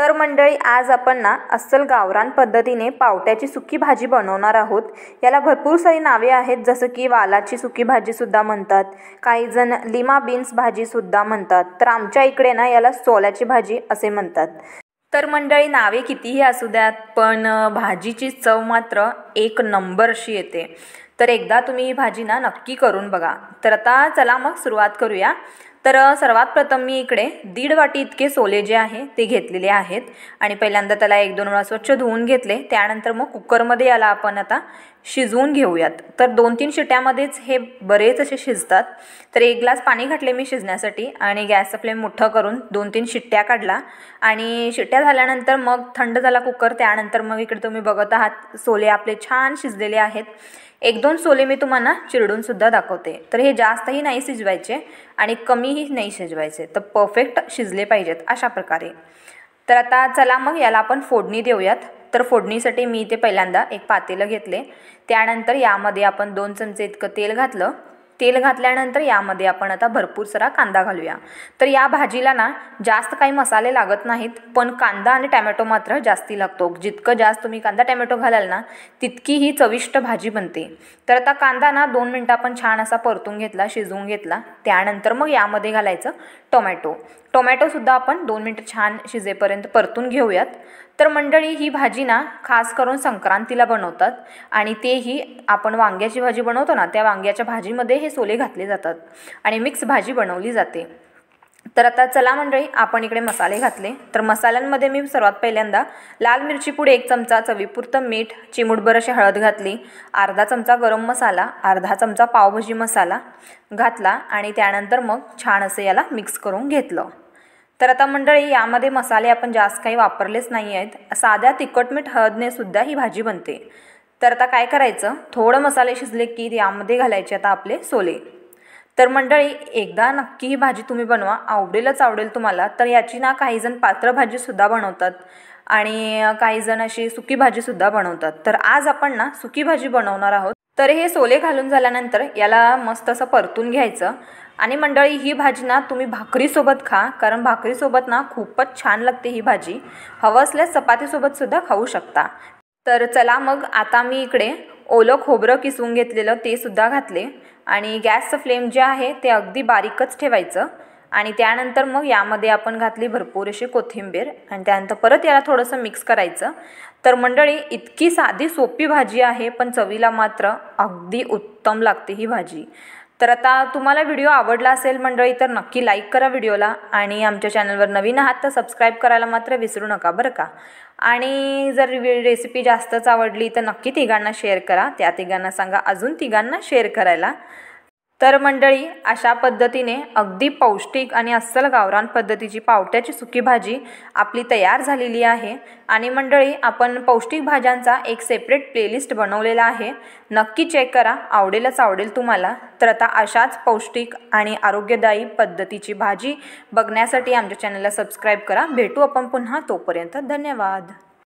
तर मंडळी, आज आपण ना अस्सल गावरान पद्धतीने पावट्याची सुकी भाजी बनवणार आहोत। याला भरपूर सारी नावे आहेत, जसं की वालाची सुकी भाजी सुद्धा म्हणतात, काही जण लिमा बीन्स भाजी सुद्धा म्हणतात, तर आमच्या इकडे ना याला सोल्याची भाजी असे म्हणतात। तर मंडळी, नावे कितीही असू द्यात, पण भाजीची चव मात्र एक नंबर अशी येते। तर एकदा तुम्ही ही भाजी ना नक्की करून बघा। तर आता चला मग सुरुवात करूया। तर सर्वात प्रथम मी इकडे 1.5 वाटी इतके सोले जे आहे ते घेतलेले आहेत आणि पहिल्यांदा त्याला 1-2 वेळा स्वच्छ धुवून घेतले। त्यानंतर मग कुकरमध्ये याला आपण आता शिजवून घेऊयात। तर 2-3 शिट्यामध्येच हे बरेच असे शिजतात। तर 1 ग्लास पाणी घातले मी शिजण्यासाठी आणि गॅसचा फ्लेम मोठा करून 2-3 शिट्ट्या काढला आणि शिट्ट्या झाल्यानंतर मग थंड झाला कुकर। त्यानंतर मग इकडे तुम्ही बघत आहात सोले आपले छान शिजलेले आहेत। 1-2 सोले मी तुम्हाला चिरडून सुद्धा दाखवते। तर हे जास्तही नाही शिजवायचे आणि कमीही नाही शिजवायचे, तर परफेक्ट शिजले पाहिजेत अशा प्रकारे। तर आता चला मग याला आपण फोडणी देऊयात। तर फोडणीसाठी मी इथे पहिल्यांदा एक पातेलं घेतले। त्यानंतर यामध्ये आपण 2 चमचे इतकं तेल घातलं। तेल घातल्यानंतर यामध्ये आपण आता भरपूर सारा कांदा घालूया। तर या भाजीला ना जास्त काही मसाले लागत नाहीत, पण कांदा आणि टोमॅटो मात्र जास्ती लागतो। जितकं जास्त तुम्ही कांदा टोमॅटो घालाल ना, तितकी ही चविष्ट भाजी बनते। तर आता कांदा ना 2 मिनिटं आपण छान असा परतून घेतला, शिजवून घेतला। त्यानंतर मग यामध्ये घालायचं टोमॅटो सुद्धा आपण 2 मिनिटं छान शिजेपर्यंत परतून घेऊयात। तर मंडळी, ही भाजी ना खास करून संक्रांतीला बनवतात आणि तेही आपण वांग्याची भाजी बनवतो ना, त्या वांग्याच्या भाजीमध्ये हे सोले घातले जातात आणि मिक्स भाजी बनवली जाते। तर आता चला मंडळी, आपण इकडे मसाले घातले। तर मसाल्यांमध्ये मी सर्वात पहिल्यांदा लाल मिरची पूड 1 चमचा, चवीपुरतं मीठ, चिमूटभर अशी हळद घातली, अर्धा चमचा गरम मसाला, अर्धा चमचा पावभाजी मसाला घातला आणि त्यानंतर मग छान असं याला मिक्स करून घेतलं। तर आता मंडळी, यामध्ये मसाले आपण जास्त काही वापरलेच नाही आहेत। साध्या तिखट मीठ हळदने सुद्धा ही भाजी बनते। तर आता काय करायचं, थोडं मसाले शिजले की यामध्ये घालायचे आता आपले सोले। तर मंडळी, एकदा नक्की ही भाजी तुम्ही बनवा, आवडेल तुम्हाला। तर याची ना काही जण पातळ भाजी सुद्धा बनवतात आणि काही जण अशी सुकी भाजी सुद्धा बनवतात। तर आज आपण ना सुकी भाजी बनवणार आहोत। तर हे सोले घालून झाल्यानंतर याला मस्त असं परतून घ्यायचं आणि मंडळी, ही भाजी ना तुम्ही भाकरीसोबत खा, कारण भाकरीसोबत ना खूपच छान लागते ही भाजी। हवं असल्यास चपातीसोबत सुद्धा खाऊ शकता। तर चला मग, आता मी इकडे ओलं खोबरं किसून घेतलेलं ते सुद्धा घातले आणि गॅसचं फ्लेम जे आहे ते अगदी बारीकच ठेवायचं आणि त्यानंतर मग यामध्ये आपण घातली भरपूर अशी कोथिंबीर आणि त्यानंतर परत याला थोडंसं मिक्स करायचं। तर मंडळी, इतकी साधी सोपी भाजी आहे, पण चवीला मात्र अगदी उत्तम लागते ही भाजी। तर आता तुम्हाला व्हिडिओ आवडला असेल मंडळी, तर नक्की लाईक करा व्हिडिओला आणि आमच्या चॅनलवर नवीन आहात तर सबस्क्राईब करायला मात्र विसरू नका बरं का। आणि जर रेसिपी जास्तच आवडली तर नक्की तिघांना शेअर करा, त्या तिघांना सांगा अजून तिघांना शेअर करायला। तर मंडळी, अशा पद्धतीने अगदी पौष्टिक आणि अस्सल गावरान पद्धतीची पावट्याची सुकी भाजी आपली तयार झालेली आहे। आणि मंडळी, आपण पौष्टिक भाज्यांचा एक सेपरेट प्लेलिस्ट बनवलेला आहे, नक्की चेक करा, आवडेल तुम्हाला। तर आता अशाच पौष्टिक आणि आरोग्यदायी पद्धतीची भाजी बघण्यासाठी आमच्या चॅनलला सबस्क्राईब करा। भेटू आपण पुन्हा, तोपर्यंत धन्यवाद।